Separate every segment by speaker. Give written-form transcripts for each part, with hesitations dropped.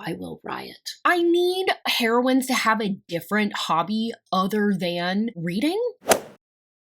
Speaker 1: I will riot. I need heroines to have a different hobby other than reading.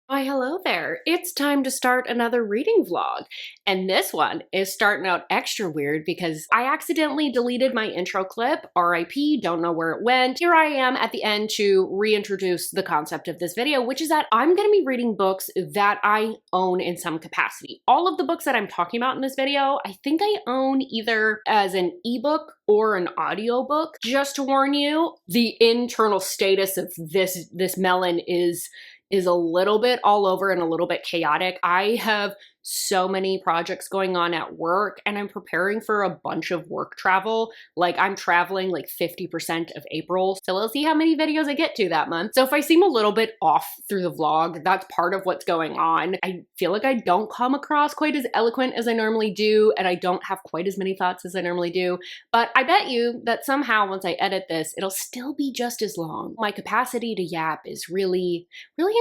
Speaker 1: Why, hello there. It's time to start another reading vlog. And this one is starting out extra weird because I accidentally deleted my intro clip, RIP, don't know where it went. Here I am at the end to reintroduce the concept of this video, which is that I'm gonna be reading books that I own in some capacity. All of the books that I'm talking about in this video, I think I own either as an ebook or an audiobook. Just to warn you, the internal status of this melon is a little bit all over and a little bit chaotic. I have so many projects going on at work and I'm preparing for a bunch of work travel. Like I'm traveling like 50% of April. So we'll see how many videos I get to that month. So if I seem a little bit off through the vlog, that's part of what's going on. I feel like I don't come across quite as eloquent as I normally do, and I don't have quite as many thoughts as I normally do. But I bet you that somehow once I edit this, it'll still be just as long. My capacity to yap is really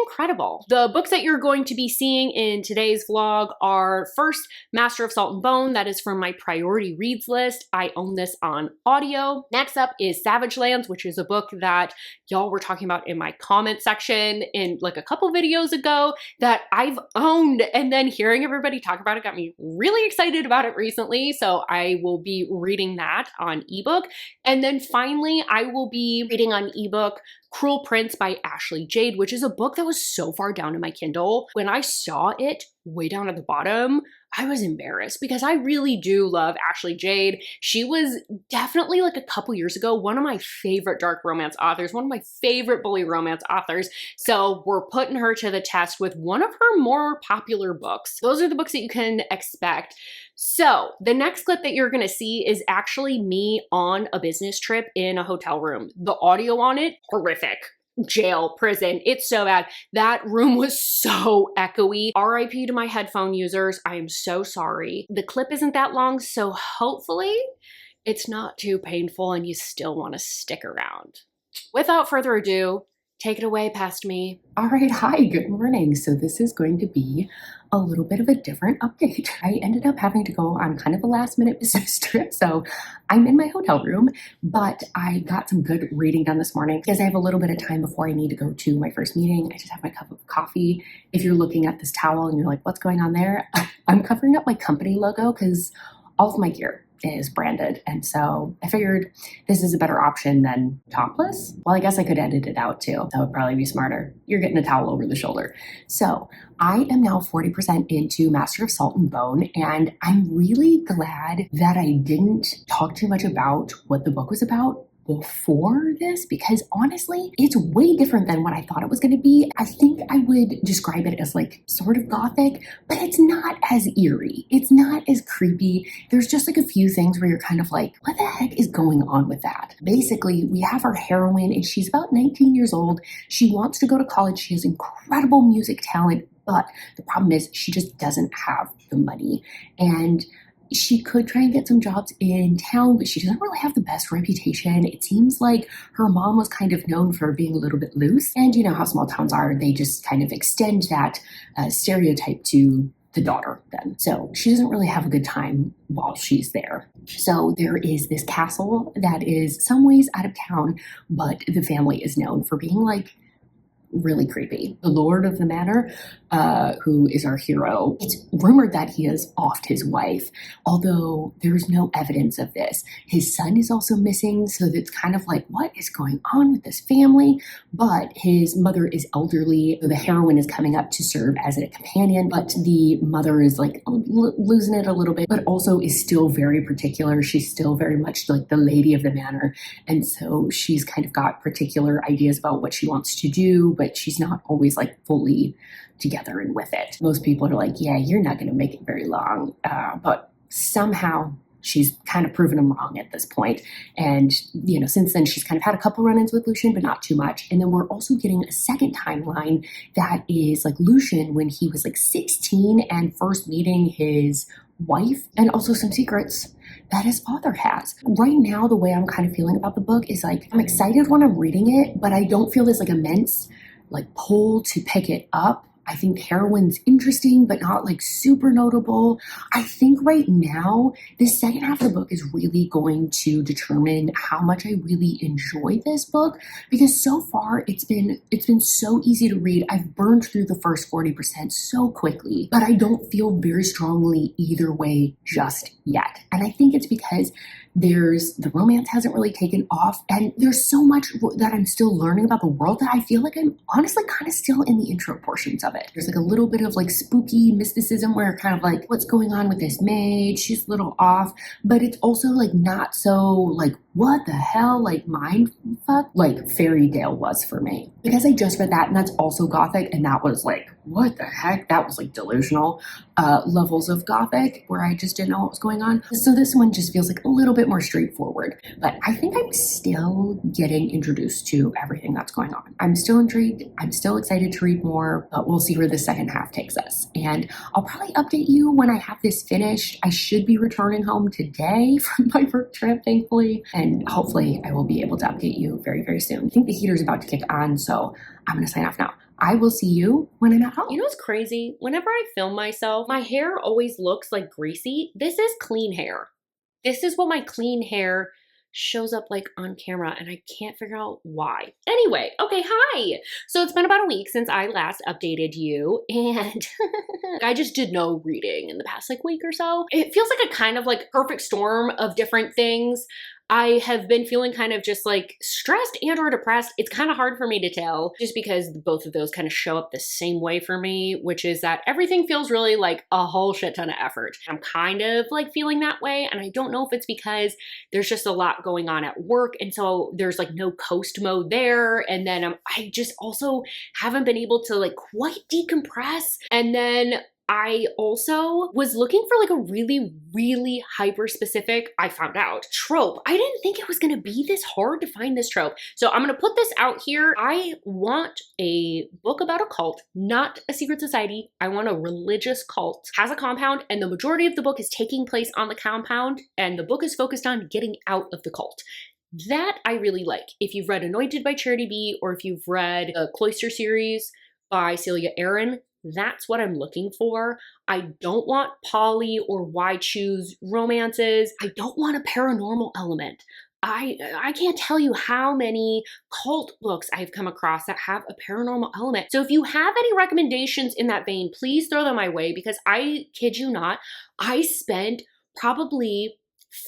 Speaker 1: incredible. The books that you're going to be seeing in today's vlog are first, Master of Salt and Bone. That is from my priority reads list. I own this on audio. Next up is Savage Lands, which is a book that y'all were talking about in my comment section in like a couple videos ago that I've owned, and then hearing everybody talk about it got me really excited about it recently. So I will be reading that on ebook. And then finally, I will be reading on ebook Cruel Prince by Ashley Jade, which is a book that was so far down in my Kindle. When I saw it way down at the bottom, I was embarrassed because I really do love Ashley Jade. She was definitely like a couple years ago, one of my favorite dark romance authors, one of my favorite bully romance authors. So we're putting her to the test with one of her more popular books. Those are the books that you can expect. So the next clip that you're gonna see is actually me on a business trip in a hotel room. The audio on it, horrific. Jail, prison, it's so bad. That room was so echoey. RIP to my headphone users, I am so sorry. The clip isn't that long, so hopefully it's not too painful and you still want to stick around. Without further ado, take it away past me.
Speaker 2: All right, hi, good morning. So this is going to be a little bit of a different update. I ended up having to go on kind of a last minute business trip. So I'm in my hotel room, but I got some good reading done this morning because I have a little bit of time before I need to go to my first meeting. I just have my cup of coffee. If you're looking at this towel and you're like, what's going on there? I'm covering up my company logo because all of my gear is branded. And so I figured this is a better option than topless. Well, I guess I could edit it out too. That would probably be smarter. You're getting a towel over the shoulder. So I am now 40% into Master of Salt and Bone, and I'm really glad that I didn't talk too much about what the book was about before this, because honestly, it's way different than what I thought it was going to be. I think I would describe it as like sort of gothic, but it's not as eerie. It's not as creepy. There's just like a few things where you're kind of like, what the heck is going on with that? Basically, we have our heroine and she's about 19 years old. She wants to go to college. She has incredible music talent, but the problem is she just doesn't have the money. And she could try and get some jobs in town, but she doesn't really have the best reputation. It seems like her mom was kind of known for being a little bit loose. And you know how small towns are, they just kind of extend that stereotype to the daughter then. So she doesn't really have a good time while she's there. So there is this castle that is some ways out of town, but the family is known for being like really creepy. The Lord of the Manor, who is our hero, it's rumored that he has offed his wife, although there's no evidence of this. His son is also missing, so it's kind of like, what is going on with this family? But his mother is elderly. The heroine is coming up to serve as a companion, but the mother is like losing it a little bit, but also is still very particular. She's still very much like the lady of the manor. And so she's kind of got particular ideas about what she wants to do, but she's not always like fully together and with it. Most people are like, yeah, you're not going to make it very long. But somehow she's kind of proven them wrong at this point. And, you know, since then she's kind of had a couple run-ins with Lucian, but not too much. And then we're also getting a second timeline that is like Lucian when he was like 16 and first meeting his wife, and also some secrets that his father has. Right now, the way I'm kind of feeling about the book is like, I'm excited when I'm reading it, but I don't feel this like immense like pull to pick it up I think the heroine's interesting, but not like super notable. I think right now, the second half of the book is really going to determine how much I really enjoy this book, because so far it's been so easy to read. I've burned through the first 40% so quickly, but I don't feel very strongly either way just yet. And I think it's because the romance hasn't really taken off, and there's so much that I'm still learning about the world that I feel like I'm honestly kind of still in the intro portions of it. There's like a little bit of like spooky mysticism where kind of like, what's going on with this maid? She's a little off, but it's also like not so like, what the hell, like mind fuck, like Fairy Tale was for me. Because I just read that, and that's also gothic, and that was like, what the heck? That was like delusional levels of gothic where I just didn't know what was going on. So this one just feels like a little bit more straightforward, but I think I'm still getting introduced to everything that's going on. I'm still intrigued. I'm still excited to read more, but we'll see where the second half takes us. And I'll probably update you when I have this finished. I should be returning home today from my work trip, thankfully, and hopefully I will be able to update you very, very soon. I think the heater's about to kick on, so I'm going to sign off now. I will see you when I'm at home.
Speaker 1: You know what's crazy? Whenever I film myself, my hair always looks like greasy. This is clean hair. This is what my clean hair shows up like on camera, and I can't figure out why. Anyway, okay, hi. So it's been about a week since I last updated you, and I just did no reading in the past like week or so. It feels like a kind of like perfect storm of different things. I have been feeling kind of just like stressed and or depressed. It's kind of hard for me to tell just because both of those kind of show up the same way for me, which is that everything feels really like a whole shit ton of effort. I'm kind of like feeling that way, and I don't know if it's because there's just a lot going on at work, and so there's like no coast mode there, and then I just also haven't been able to like quite decompress. And then I also was looking for like a really, really hyper specific, I found out, trope. I didn't think it was gonna be this hard to find this trope. So I'm gonna put this out here. I want a book about a cult, not a secret society. I want a religious cult. Has a compound, and the majority of the book is taking place on the compound, and the book is focused on getting out of the cult. That I really like. If you've read Anointed by Charity B, or if you've read the Cloister series by Celia Aaron, that's what I'm looking for. I don't want poly or why choose romances. I don't want a paranormal element. I can't tell you how many cult books I've come across that have a paranormal element. So if you have any recommendations in that vein, please throw them my way, because I kid you not, I spent probably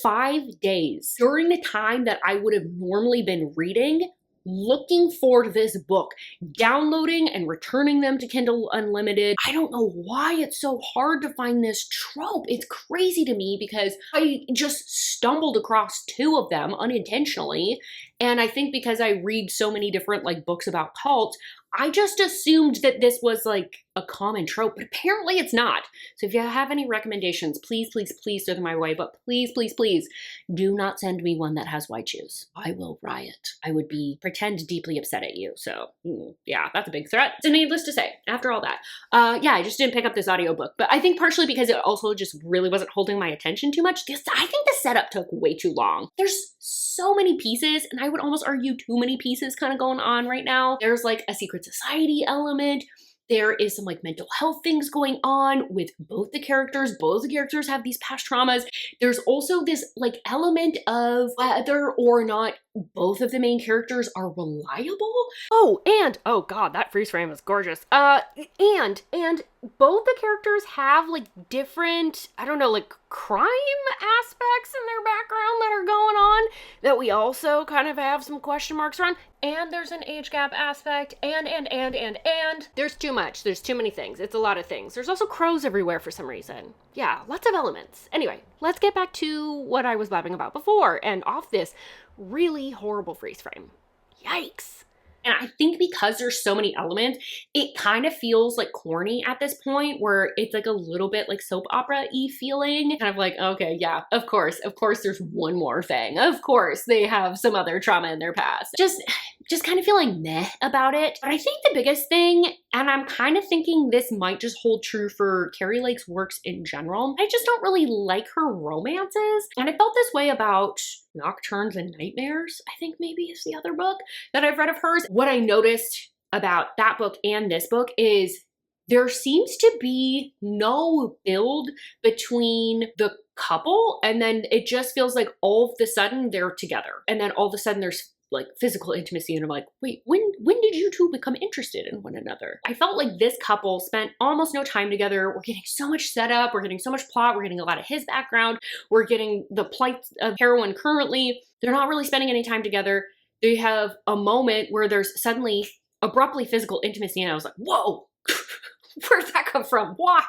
Speaker 1: 5 days during the time that I would have normally been reading looking for this book, downloading and returning them to Kindle Unlimited. I don't know why it's so hard to find this trope. It's crazy to me because I just stumbled across 2 of them unintentionally. And I think because I read so many different like books about cults, I just assumed that this was like a common trope, but apparently it's not. So if you have any recommendations, please, please, please throw them my way, but please, please, please do not send me one that has white shoes. I will riot. I would pretend deeply upset at you. So yeah, that's a big threat. So needless to say, after all that, yeah, I just didn't pick up this audiobook, but I think partially because it also just really wasn't holding my attention too much. I think the setup took way too long. There's so many pieces, and I would almost argue too many pieces kind of going on right now. There's like a secret society element. There is some like mental health things going on with both the characters. Both the characters have these past traumas. There's also this like element of whether or not both of the main characters are reliable. Oh, and oh god, that freeze frame is gorgeous. And both the characters have like different, I don't know, like crime aspects in their background that are going on that we also kind of have some question marks around. And there's an age gap aspect, and there's too much. There's too many things. It's a lot of things. There's also crows everywhere for some reason. Yeah, lots of elements. Anyway, let's get back to what I was blabbing about before and off this really horrible freeze frame. Yikes. And I think because there's so many elements, it kind of feels like corny at this point, where it's like a little bit like soap opera-y feeling. Kind of like, okay, yeah, of course there's one more thing. Of course they have some other trauma in their past. Just kind of feeling meh about it. But I think the biggest thing, and I'm kind of thinking this might just hold true for Carrie Lake's works in general, I just don't really like her romances. And I felt this way about Nocturnes and Nightmares, I think maybe is the other book that I've read of hers. What I noticed about that book and this book is there seems to be no build between the couple, and then it just feels like all of a sudden they're together, and then all of a sudden there's like physical intimacy, and I'm like, wait, when did you two become interested in one another? I felt like this couple spent almost no time together. We're getting so much setup, we're getting so much plot, we're getting a lot of his background, we're getting the plight of heroine currently. They're not really spending any time together. They have a moment where there's suddenly abruptly physical intimacy, and I was like, whoa, where'd that come from? Why?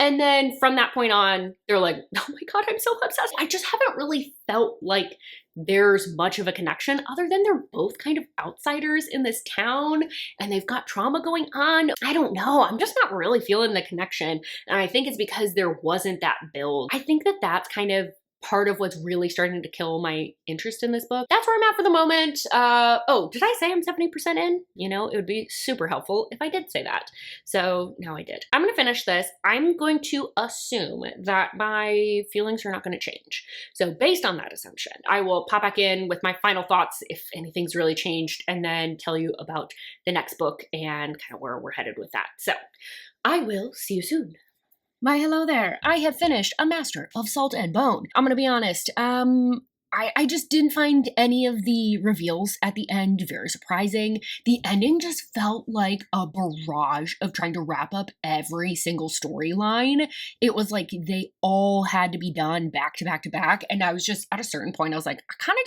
Speaker 1: And then from that point on, they're like, oh my God, I'm so obsessed. I just haven't really felt like there's much of a connection other than they're both kind of outsiders in this town and they've got trauma going on. I don't know. I'm just not really feeling the connection. And I think it's because there wasn't that build. I think that that's kind of part of what's really starting to kill my interest in this book. That's where I'm at for the moment. Oh, did I say I'm 70% in? You know, it would be super helpful if I did say that. So now I did. I'm gonna finish this. I'm going to assume that my feelings are not gonna change. So based on that assumption, I will pop back in with my final thoughts if anything's really changed, and then tell you about the next book and kind of where we're headed with that. So I will see you soon. My hello there. I have finished A Master of Salt and Bone. I'm gonna be honest, I just didn't find any of the reveals at the end very surprising. The ending just felt like a barrage of trying to wrap up every single storyline. It was like they all had to be done back to back to back, and I was just, at a certain point, I was like, I kind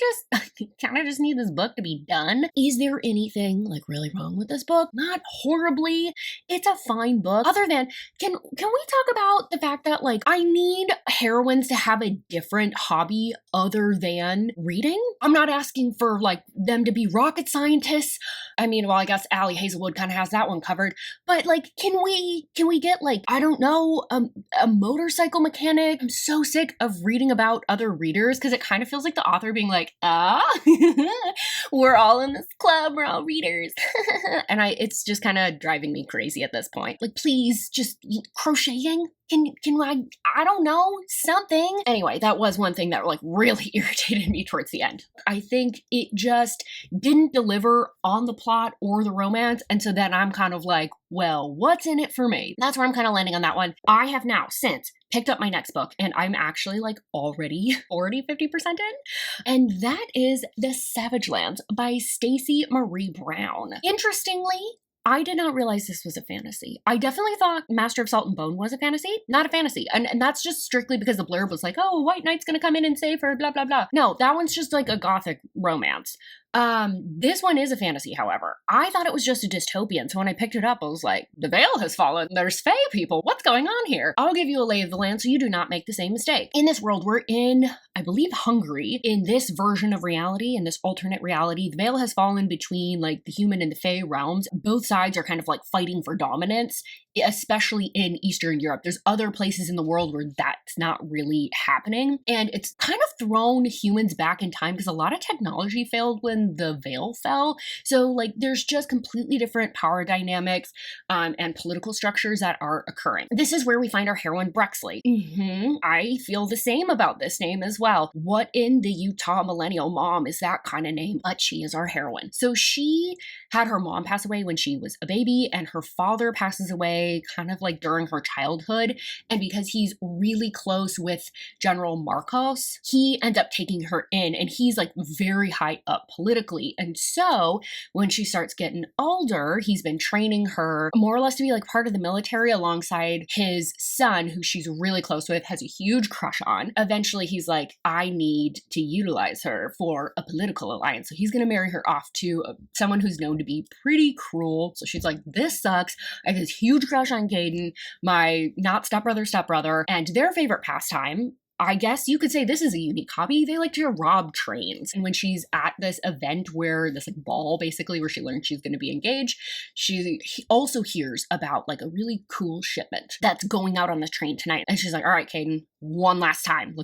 Speaker 1: of just need this book to be done. Is there anything like really wrong with this book? Not horribly. It's a fine book. Other than, can we talk about the fact that like I need heroines to have a different hobby other than reading? I'm not asking for like them to be rocket scientists. I mean, well, I guess Allie Hazelwood kind of has that one covered, but like, can we get like, I don't know, a motorcycle mechanic? I'm so sick of reading about other readers because it kind of feels like the author being like, we're all in this club, we're all readers. And it's just kind of driving me crazy at this point. Like, please, just crocheting? Can I don't know, something. Anyway, that was one thing that like really irritated me towards the end. I think it just didn't deliver on the plot or the romance. And so then I'm kind of like, well, what's in it for me? That's where I'm kind of landing on that one. I have now since picked up my next book, and I'm actually like already 50% in. And that is The Savage Lands by Stacey Marie Brown. Interestingly, I did not realize this was a fantasy. I definitely thought Master of Salt and Bone was a fantasy, not a fantasy. And that's just strictly because the blurb was like, oh, a white knight's gonna come in and save her, blah, blah, blah. No, that one's just like a gothic romance. This one is a fantasy, however. I thought it was just a dystopian, so when I picked it up, I was like, the veil has fallen, there's fae people, what's going on here? I'll give you a lay of the land so you do not make the same mistake. In this world, we're in, I believe, Hungary. In this version of reality, in this alternate reality, the veil has fallen between like the human and the fae realms. Both sides are kind of like fighting for dominance, especially in Eastern Europe. There's other places in the world where that's not really happening, and it's kind of thrown humans back in time because a lot of technology failed when the veil fell. So like there's just completely different power dynamics and political structures that are occurring. This is where we find our heroine Brexley. I feel the same about this name as well. What in the Utah millennial mom is that kind of name? But she is our heroine. So she had her mom pass away when she was a baby, and her father passes away kind of like during her childhood. And because he's really close with General Marcos, he ends up taking her in, and he's like very high up politically. And so when she starts getting older, he's been training her more or less to be like part of the military alongside his son, who she's really close with, has a huge crush on. Eventually he's like, I need to utilize her for a political alliance. So he's going to marry her off to someone who's known to be pretty cruel. So she's like, this sucks. I have this huge crush on Gaden, my not stepbrother, and their favorite pastime, I guess you could say this is a unique hobby. They like to rob trains. And when she's at this event where this like ball basically where she learns she's going to be engaged, she also hears about like a really cool shipment that's going out on the train tonight. And she's like, all right, Caden, one last time,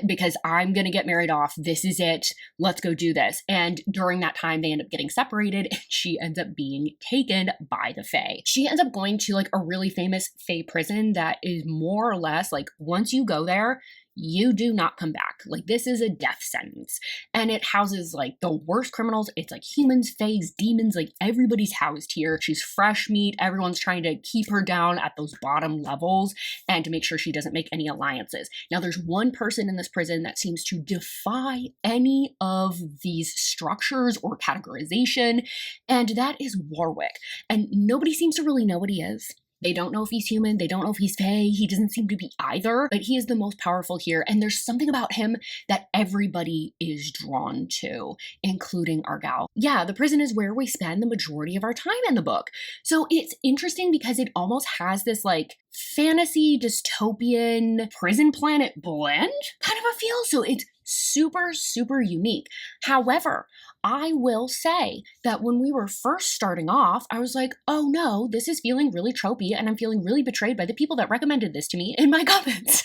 Speaker 1: because I'm going to get married off. This is it. Let's go do this. And during that time, they end up getting separated, and she ends up being taken by the Fae. She ends up going to like a really famous Fae prison that is more or less like, once you go there, you do not come back. Like, this is a death sentence. And it houses like the worst criminals. It's like humans, fays, demons, like everybody's housed here. She's fresh meat. Everyone's trying to keep her down at those bottom levels and to make sure she doesn't make any alliances. Now, there's one person in this prison that seems to defy any of these structures or categorization, and that is Warwick. And nobody seems to really know what he is. They don't know if he's human. They don't know if he's fae. He doesn't seem to be either, but he is the most powerful here. And there's something about him that everybody is drawn to, including our gal. Yeah, the prison is where we spend the majority of our time in the book. So it's interesting because it almost has this like fantasy dystopian prison planet blend kind of a feel. So it's super, super unique. However, I will say that when we were first starting off, I was like, oh no, this is feeling really tropey and I'm feeling really betrayed by the people that recommended this to me in my comments.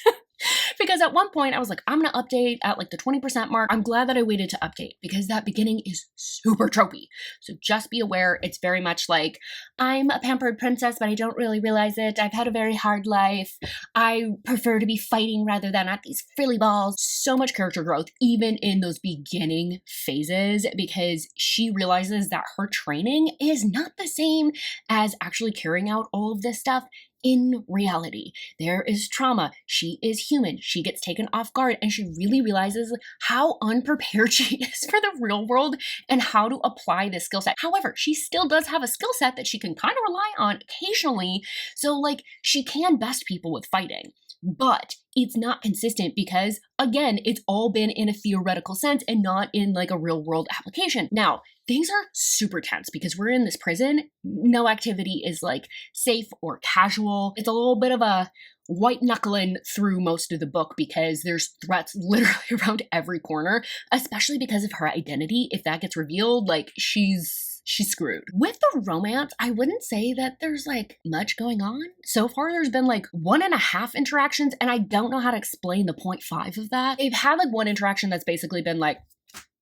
Speaker 1: Because at one point I was like, I'm going to update at like the 20% mark. I'm glad that I waited to update because that beginning is super tropey. So just be aware, it's very much like, I'm a pampered princess, but I don't really realize it. I've had a very hard life. I prefer to be fighting rather than at these frilly balls. So much character growth, even in those beginning phases, because she realizes that her training is not the same as actually carrying out all of this stuff. In reality, there is trauma. She is human. She gets taken off guard and she really realizes how unprepared she is for the real world and how to apply this skill set. However, she still does have a skill set that she can kind of rely on occasionally. So like she can best people with fighting, but it's not consistent because again, it's all been in a theoretical sense and not in like a real world application. Now, things are super tense because we're in this prison. No activity is like safe or casual. It's a little bit of a white knuckling through most of the book because there's threats literally around every corner, especially because of her identity. If that gets revealed, like she's screwed. With the romance, I wouldn't say that there's like much going on. So far, there's been like 1.5 interactions, and I don't know how to explain the 0.5 of that. They've had like one interaction that's basically been like,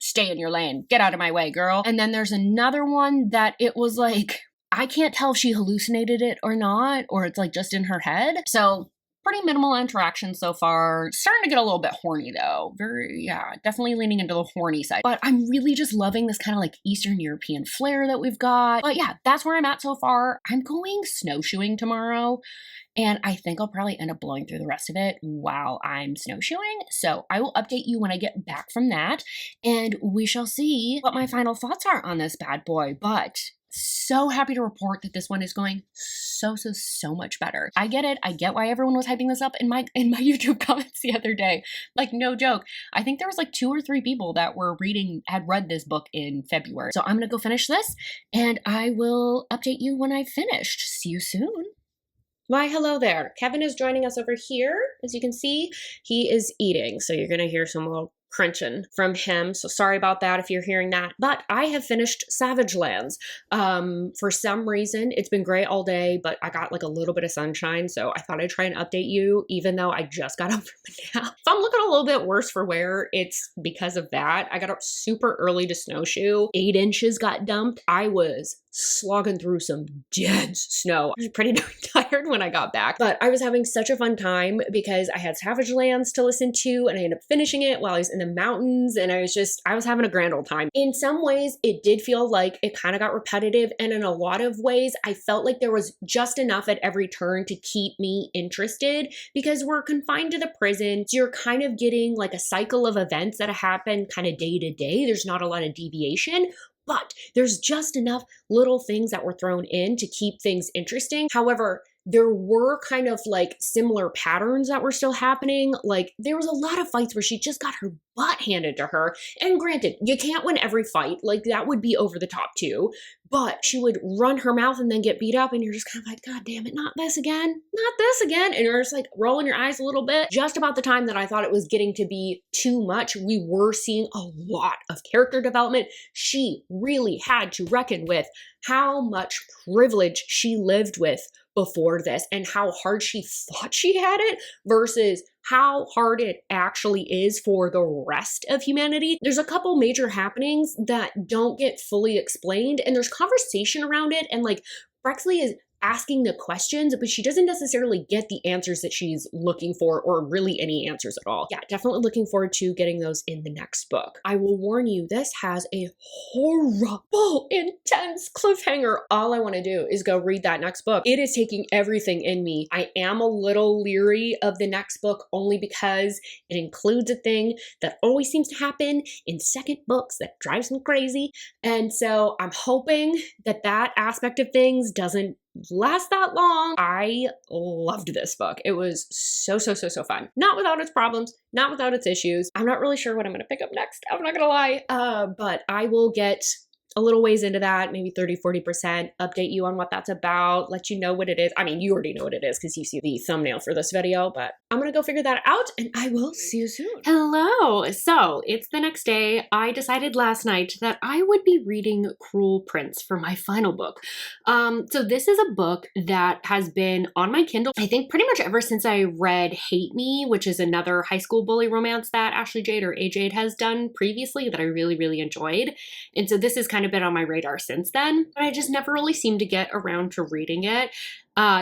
Speaker 1: stay in your lane, get out of my way, girl. And then there's another one that it was like, I can't tell if she hallucinated it or not, or it's like just in her head. So pretty minimal interaction so far. Starting to get a little bit horny though. Definitely leaning into the horny side. But I'm really just loving this kind of like Eastern European flair that we've got. But yeah, that's where I'm at so far. I'm going snowshoeing tomorrow. And I think I'll probably end up blowing through the rest of it while I'm snowshoeing. So I will update you when I get back from that. And we shall see what my final thoughts are on this bad boy. But so happy to report that this one is going so much better. I get it. I get why everyone was hyping this up in my YouTube comments the other day. Like, no joke. I think there was like 2 or 3 people that had read this book in February. So I'm gonna go finish this and I will update you when I've finished. See you soon. Why, hello there. Kevin is joining us over here. As you can see, he is eating. So you're gonna hear some little crunching from him. So sorry about that if you're hearing that. But I have finished Savage Lands. For some reason, it's been gray all day, but I got like a little bit of sunshine. So I thought I'd try and update you, even though I just got up from a nap. If I'm looking a little bit worse for wear, it's because of that. I got up super early to snowshoe. 8 inches got dumped. I was slogging through some dense snow. I was pretty darn tired when I got back, but I was having such a fun time because I had Savage Lands to listen to and I ended up finishing it while I was in the mountains and I was having a grand old time. In some ways, it did feel like it kind of got repetitive, and in a lot of ways, I felt like there was just enough at every turn to keep me interested because we're confined to the prison. So you're kind of getting like a cycle of events that happen kind of day to day. There's not a lot of deviation, but there's just enough little things that were thrown in to keep things interesting. However, there were kind of like similar patterns that were still happening. Like there was a lot of fights where she just got her butt handed to her. And granted, you can't win every fight. Like that would be over the top too. But she would run her mouth and then get beat up. And you're just kind of like, God damn it, not this again, not this again. And you're just like rolling your eyes a little bit. Just about the time that I thought it was getting to be too much, we were seeing a lot of character development. She really had to reckon with how much privilege she lived with before this and how hard she thought she had it versus how hard it actually is for the rest of humanity. There's a couple major happenings that don't get fully explained and there's conversation around it, and like Brexley is asking the questions, but she doesn't necessarily get the answers that she's looking for, or really any answers at all. Yeah, definitely looking forward to getting those in the next book. I will warn you, this has a horrible, intense cliffhanger. All I want to do is go read that next book. It is taking everything in me. I am a little leery of the next book only because it includes a thing that always seems to happen in second books that drives me crazy. And so I'm hoping that that aspect of things doesn't last that long. I loved this book. It was so fun. Not without its problems, not without its issues. I'm not really sure what I'm going to pick up next. I'm not going to lie. But I will get a little ways into that, maybe 30-40%, update you on what that's about, let you know what it is. I mean, you already know what it is because you see the thumbnail for this video, but I'm gonna go figure that out and I will see you soon. Hello, so it's the next day. I decided last night that I would be reading Cruel Prince for my final book. So this is a book that has been on my Kindle, I think pretty much ever since I read Hate Me, which is another high school bully romance that Ashley Jade or AJade has done previously that I really enjoyed. And so this is kind of been on my radar since then, but I just never really seemed to get around to reading it.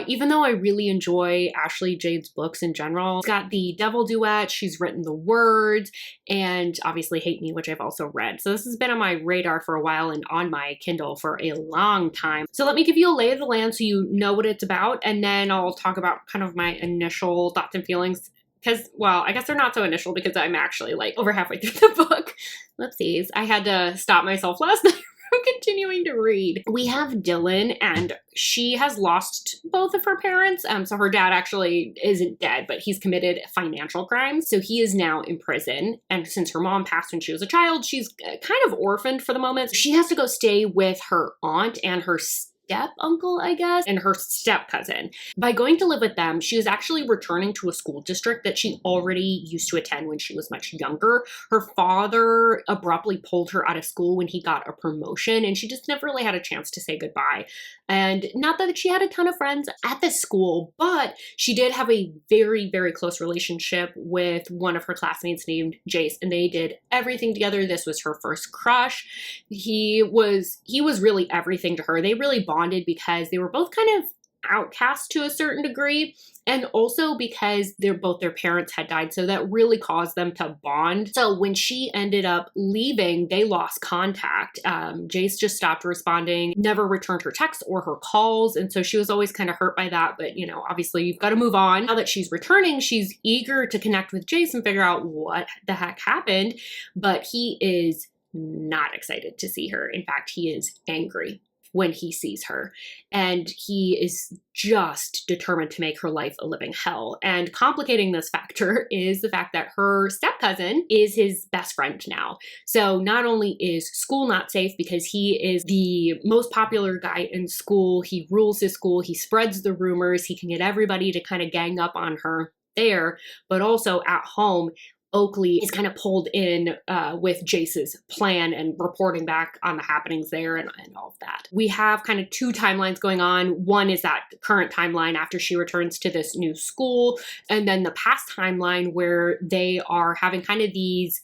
Speaker 1: Even though I really enjoy Ashley Jade's books in general. It's got the Devil Duet, she's written The Words, and obviously Hate Me, which I've also read. So this has been on my radar for a while and on my Kindle for a long time. So let me give you a lay of the land so you know what it's about, and then I'll talk about kind of my initial thoughts and feelings. Because, well, I guess they're not so initial because I'm actually like over halfway through the book. Whoopsies. I had to stop myself last night from continuing to read. We have Dylan, and she has lost both of her parents. So her dad actually isn't dead, but he's committed financial crimes. So he is now in prison. And since her mom passed when she was a child, she's kind of orphaned for the moment. She has to go stay with her aunt and her step uncle, I guess, and her step cousin. By going to live with them, she was actually returning to a school district that she already used to attend when she was much younger. Her father abruptly pulled her out of school when he got a promotion, and she just never really had a chance to say goodbye. And not that she had a ton of friends at this school, but she did have a very close relationship with one of her classmates named Jace, and they did everything together. This was her first crush. He was really everything to her. They really bonded because they were both kind of outcast to a certain degree, and also because both their parents had died, so that really caused them to bond. So when she ended up leaving, they lost contact. Jace just stopped responding, never returned her texts or her calls, and so she was always kind of hurt by that, but you know, obviously you've got to move on. Now that she's returning, she's eager to connect with Jace and figure out what the heck happened, but he is not excited to see her. In fact, he is angry when he sees her, and he is just determined to make her life a living hell. And complicating this factor is the fact that her step-cousin is his best friend now. So not only is school not safe because he is the most popular guy in school, he rules his school, he spreads the rumors, he can get everybody to kind of gang up on her there, but also at home, Oakley is kind of pulled in with Jace's plan and reporting back on the happenings there and all of that. We have kind of two timelines going on. One is that current timeline after she returns to this new school, and then the past timeline where they are having kind of these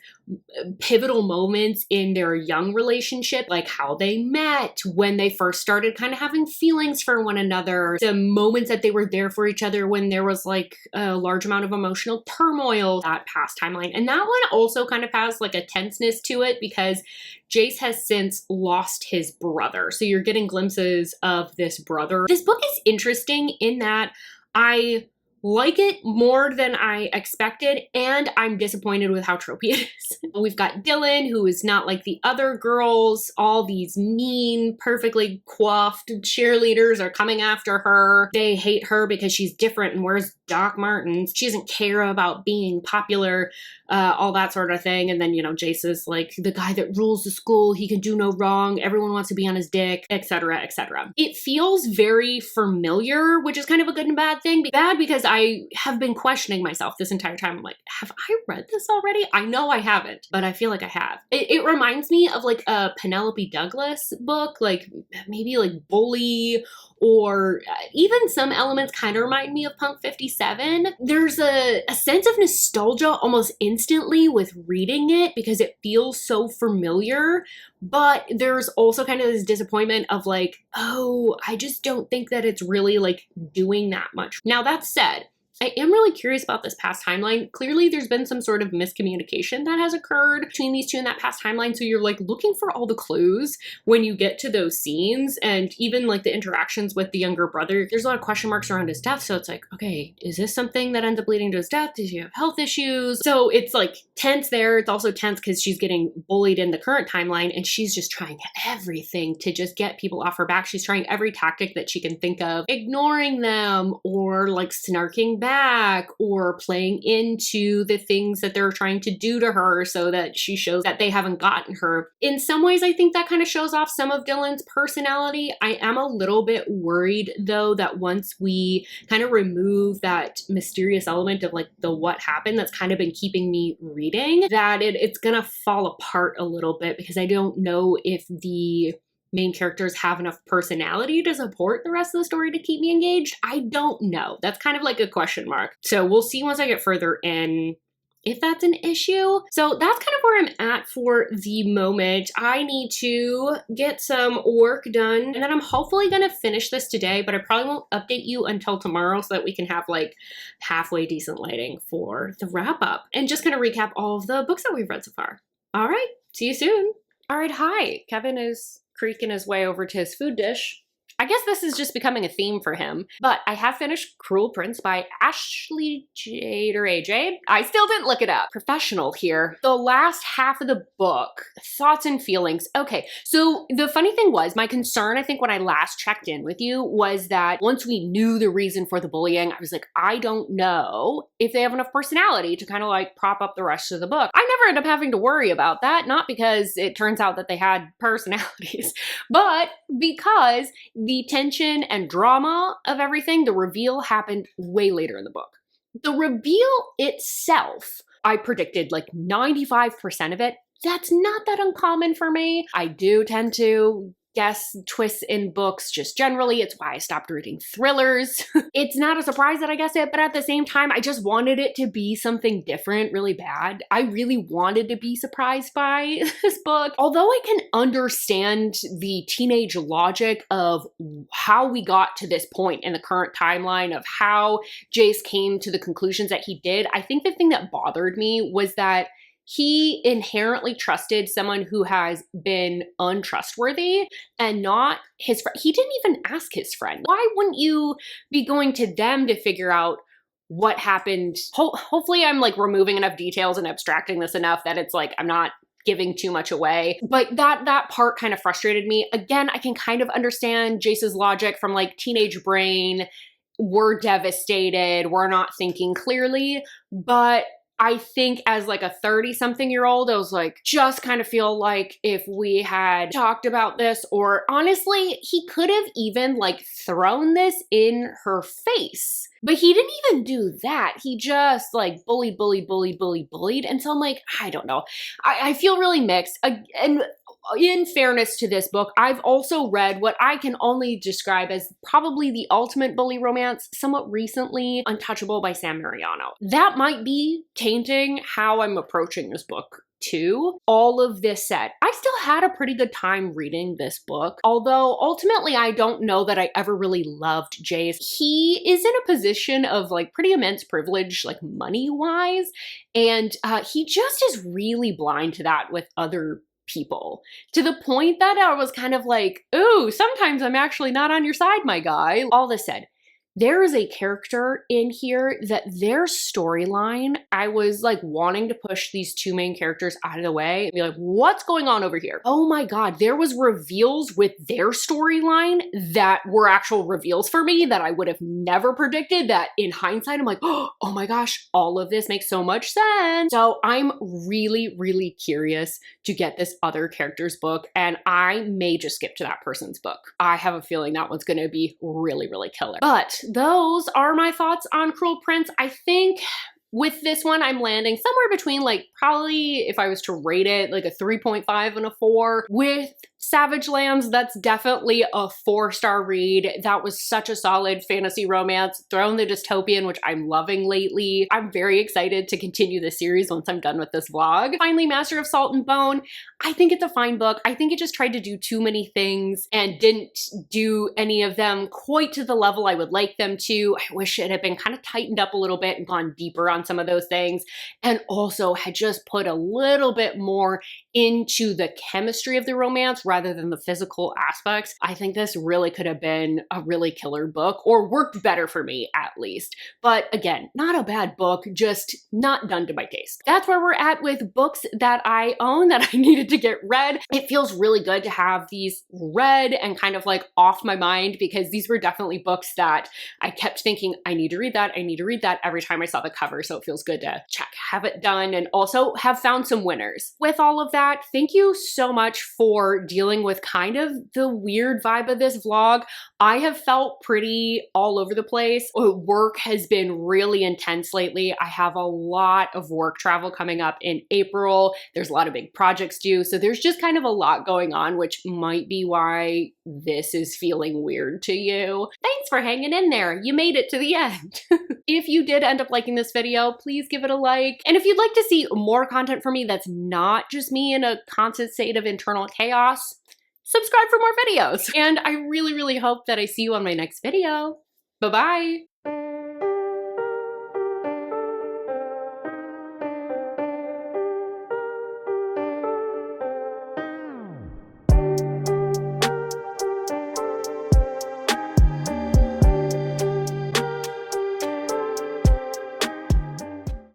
Speaker 1: pivotal moments in their young relationship, like how they met, when they first started kind of having feelings for one another, the moments that they were there for each other when there was like a large amount of emotional turmoil, that past timeline. And that one also kind of has like a tenseness to it because Jace has since lost his brother. So you're getting glimpses of this brother. This book is interesting in that I like it more than I expected, and I'm disappointed with how tropey it is. We've got Dylan, who is not like the other girls. All these mean, perfectly coiffed cheerleaders are coming after her. They hate her because she's different and wears Doc Martens. She doesn't care about being popular, all that sort of thing. And then, you know, Jace is like the guy that rules the school. He can do no wrong. Everyone wants to be on his dick, etc., etc. It feels very familiar, which is kind of a good and bad thing. Bad because I have been questioning myself this entire time. I'm like, have I read this already? I know I haven't, but I feel like I have. It reminds me of like a Penelope Douglas book, like maybe like Bully or even some elements kind of remind me of Punk 57. There's a sense of nostalgia almost instantly with reading it because it feels so familiar, but there's also kind of this disappointment of like, oh, I just don't think that it's really like doing that much. Now that said, I am really curious about this past timeline. Clearly, there's been some sort of miscommunication that has occurred between these two in that past timeline. So you're like looking for all the clues when you get to those scenes, and even like the interactions with the younger brother. There's a lot of question marks around his death. So it's like, okay, is this something that ends up leading to his death? Does he have health issues? So it's like tense there. It's also tense because she's getting bullied in the current timeline, and she's just trying everything to just get people off her back. She's trying every tactic that she can think of, ignoring them or like snarking back or playing into the things that they're trying to do to her so that she shows that they haven't gotten her. In some ways, I think that kind of shows off some of Dylan's personality. I am a little bit worried though that once we kind of remove that mysterious element of like the what happened that's kind of been keeping me reading, that it's gonna fall apart a little bit, because I don't know if the main characters have enough personality to support the rest of the story to keep me engaged. I don't know. That's kind of like a question mark. So we'll see once I get further in if that's an issue. So that's kind of where I'm at for the moment. I need to get some work done, and then I'm hopefully gonna finish this today, but I probably won't update you until tomorrow so that we can have like halfway decent lighting for the wrap up and just kind of recap all of the books that we've read so far. All right, see you soon. All right, hi. Kevin is creaking his way over to his food dish. I guess this is just becoming a theme for him, but I have finished Cruel Prince by Ashley Jade or AJ. I still didn't look it up. Professional here. The last half of the book, thoughts and feelings. Okay, so the funny thing was, my concern, I think when I last checked in with you, was that once we knew the reason for the bullying, I was like, I don't know if they have enough personality to kind of like prop up the rest of the book. I never end up having to worry about that, not because it turns out that they had personalities, but because the tension and drama of everything, the reveal happened way later in the book. The reveal itself, I predicted like 95% of it. That's not that uncommon for me. I do tend to guess twists in books just generally. It's why I stopped reading thrillers. It's not a surprise that I guessed it, but at the same time, I just wanted it to be something different really bad. I really wanted to be surprised by this book. Although I can understand the teenage logic of how we got to this point in the current timeline of how Jace came to the conclusions that he did, I think the thing that bothered me was that he inherently trusted someone who has been untrustworthy and not his friend. He didn't even ask his friend. Why wouldn't you be going to them to figure out what happened? Hopefully I'm like removing enough details and abstracting this enough that it's like I'm not giving too much away. But that part kind of frustrated me. Again, I can kind of understand Jace's logic from like teenage brain. We're devastated. We're not thinking clearly. But I think as like a 30-something-year-old, I was like, just kind of feel like if we had talked about this, or honestly, he could have even like thrown this in her face. But he didn't even do that. He just like bullied. And so I'm like, I don't know. I feel really mixed. And in fairness to this book, I've also read what I can only describe as probably the ultimate bully romance somewhat recently, Untouchable by Sam Mariano. That might be tainting how I'm approaching this book too. All of this said, I still had a pretty good time reading this book, although ultimately I don't know that I ever really loved Jace. He is in a position of like pretty immense privilege, like money-wise, and he just is really blind to that with other people, to the point that I was kind of like, ooh, sometimes I'm actually not on your side, my guy. All this said, there is a character in here that their storyline, I was like wanting to push these two main characters out of the way and be like, what's going on over here? Oh my God, there was reveals with their storyline that were actual reveals for me that I would have never predicted, that in hindsight, I'm like, oh my gosh, all of this makes so much sense. So I'm really, really curious to get this other character's book, and I may just skip to that person's book. I have a feeling that one's gonna be really, really killer. But those are my thoughts on Cruel Prince. I think with this one, I'm landing somewhere between like probably, if I was to rate it, like a 3.5 and a 4, with Savage Lands, that's definitely a 4-star read. That was such a solid fantasy romance. Thrown the dystopian, which I'm loving lately. I'm very excited to continue this series once I'm done with this vlog. Finally, Master of Salt and Bone. I think it's a fine book. I think it just tried to do too many things and didn't do any of them quite to the level I would like them to. I wish it had been kind of tightened up a little bit and gone deeper on some of those things, and also had just put a little bit more into the chemistry of the romance rather than the physical aspects. I think this really could have been a really killer book, or worked better for me at least. But again, not a bad book, just not done to my taste. That's where we're at with books that I own that I needed to get read. It feels really good to have these read and kind of like off my mind, because these were definitely books that I kept thinking, I need to read that, I need to read that every time I saw the cover. So it feels good to check, have it done, and also have found some winners. With all of that, thank you so much for dealing with kind of the weird vibe of this vlog. I have felt pretty all over the place. Work has been really intense lately. I have a lot of work travel coming up in April. There's a lot of big projects due. So there's just kind of a lot going on, which might be why this is feeling weird to you. Thanks for hanging in there. You made it to the end. If you did end up liking this video, please give it a like. And if you'd like to see more content from me that's not just me in a constant state of internal chaos, subscribe for more videos. And I really, really hope that I see you on my next video. Bye-bye.